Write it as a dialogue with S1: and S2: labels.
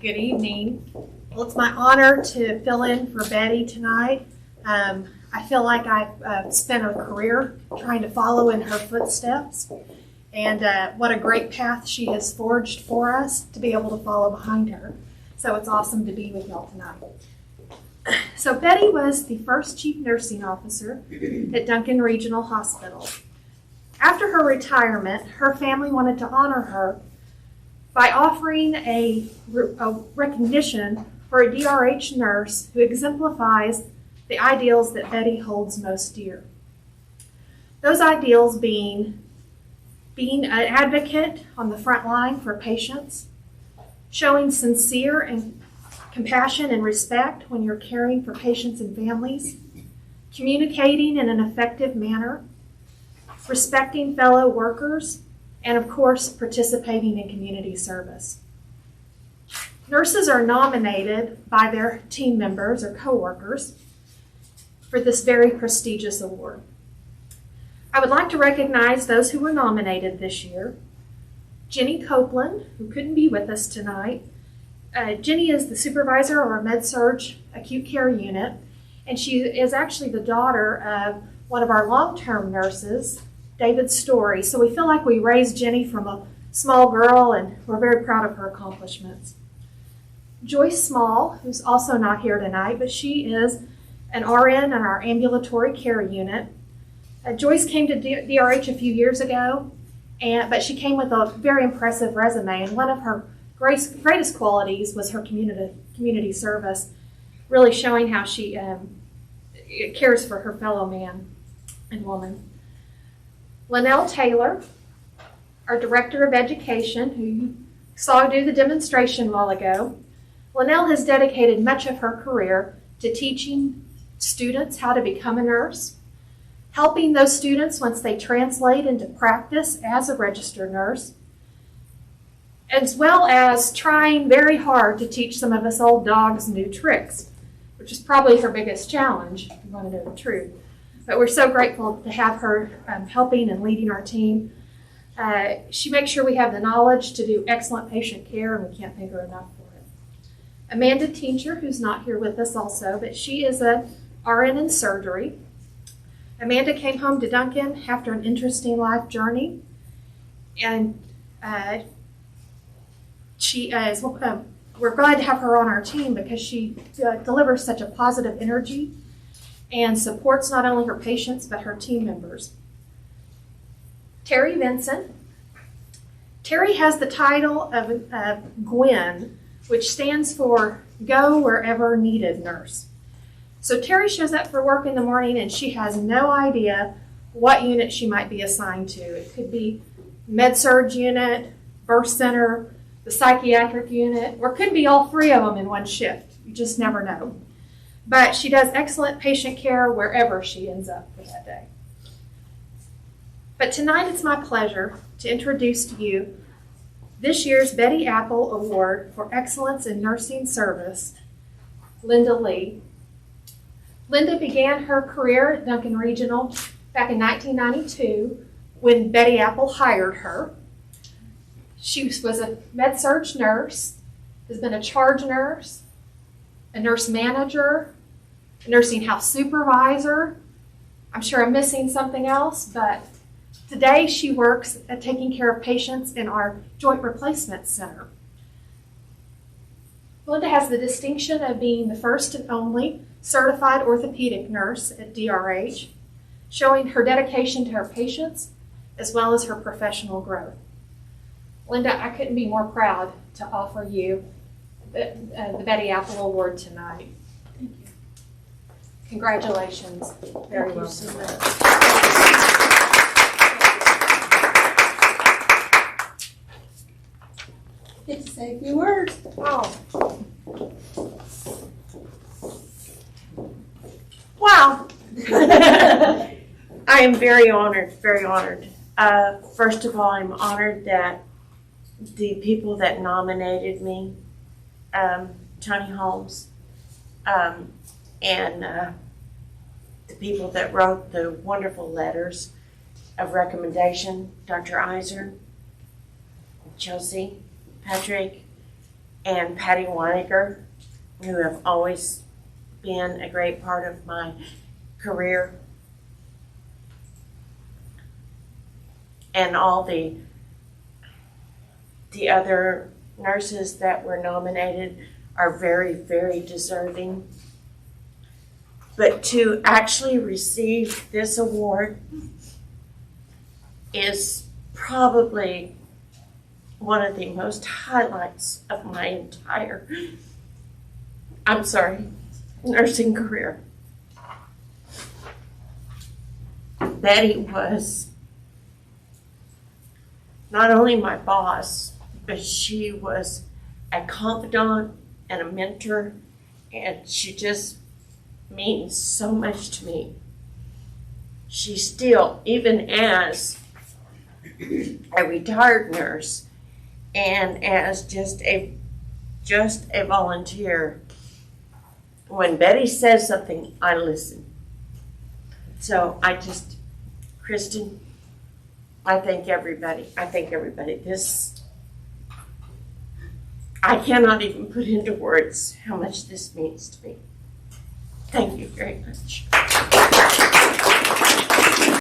S1: Good evening. Well, it's my honor to fill in for Betty tonight. I feel like I've spent a career trying to follow in her footsteps, and what a great path she has forged for us to be able to follow behind her. So it's awesome to be with y'all tonight. So Betty was the first chief nursing officer at Duncan Regional Hospital. After her retirement, her family wanted to honor her by offering a recognition for a DRH nurse who exemplifies the ideals that Betty holds most dear. Those ideals being an advocate on the front line for patients, showing sincere and compassion and respect when you're caring for patients and families, communicating in an effective manner, respecting fellow workers, and of course, participating in community service. Nurses are nominated by their team members or coworkers for this very prestigious award. I would like to recognize those who were nominated this year. Jenny Copeland, who couldn't be with us tonight. Jenny is the supervisor of our Med-Surg acute care unit, and she is actually the daughter of one of our long-term nurses, David Story. So we feel like we raised Jenny from a small girl, and we're very proud of her accomplishments. Joyce Small, who's also not here tonight, but she is an RN in our ambulatory care unit. Joyce came to DRH a few years ago, but she came with a very impressive resume, and one of her greatest qualities was her community service, really showing how she cares for her fellow man and woman. Linnell Taylor, our Director of Education, who you saw do the demonstration a while ago. Linnell has dedicated much of her career to teaching students how to become a nurse, helping those students once they translate into practice as a registered nurse, as well as trying very hard to teach some of us old dogs new tricks, which is probably her biggest challenge, if you want to know the truth. But we're so grateful to have her helping and leading our team. She makes sure we have the knowledge to do excellent patient care, and we can't thank her enough for it. Amanda Teacher, who's not here with us also, but she is a RN in surgery. Amanda came home to Duncan after an interesting life journey, and we're glad to have her on our team because she delivers such a positive energy and supports not only her patients but her team members. Terry Vinson. Terry has the title of Gwen, which stands for Go Wherever Needed Nurse. So Terry shows up for work in the morning and she has no idea what unit she might be assigned to. It could be Med-Surg unit, birth center, the psychiatric unit, or it could be all three of them in one shift. You just never know. But she does excellent patient care wherever she ends up for that day. But tonight it's my pleasure to introduce to you this year's Betty Apple Award for Excellence in Nursing Service, Linda Lee. Linda began her career at Duncan Regional back in 1992 when Betty Apple hired her. She was a med-surg nurse, has been a charge nurse, a nurse manager, a nursing house supervisor. I'm sure I'm missing something else, but today she works at taking care of patients in our joint replacement center. Linda has the distinction of being the first and only certified orthopedic nurse at DRH, showing her dedication to her patients as well as her professional growth. Linda, I couldn't be more proud to offer you the Betty Apple Award tonight.
S2: Thank you.
S1: Congratulations. Very well.
S2: Thank you so much. Get to say a few words.
S1: Oh. Wow.
S3: I am very honored, very honored. First of all, I'm honored that the people that nominated me, Tony Holmes, and the people that wrote the wonderful letters of recommendation, Dr. Iser, Chelsea, Patrick, and Patty Weiniger, who have always been a great part of my career, and all the other nurses that were nominated are very, very deserving. But to actually receive this award is probably one of the most highlights of my entire, nursing career. Betty was not only my boss, but she was a confidant and a mentor, and she just means so much to me. She still, even as a retired nurse and as just a volunteer, when Betty says something, I listen. So Kristen, I thank everybody. I cannot even put into words how much this means to me. Thank you very much.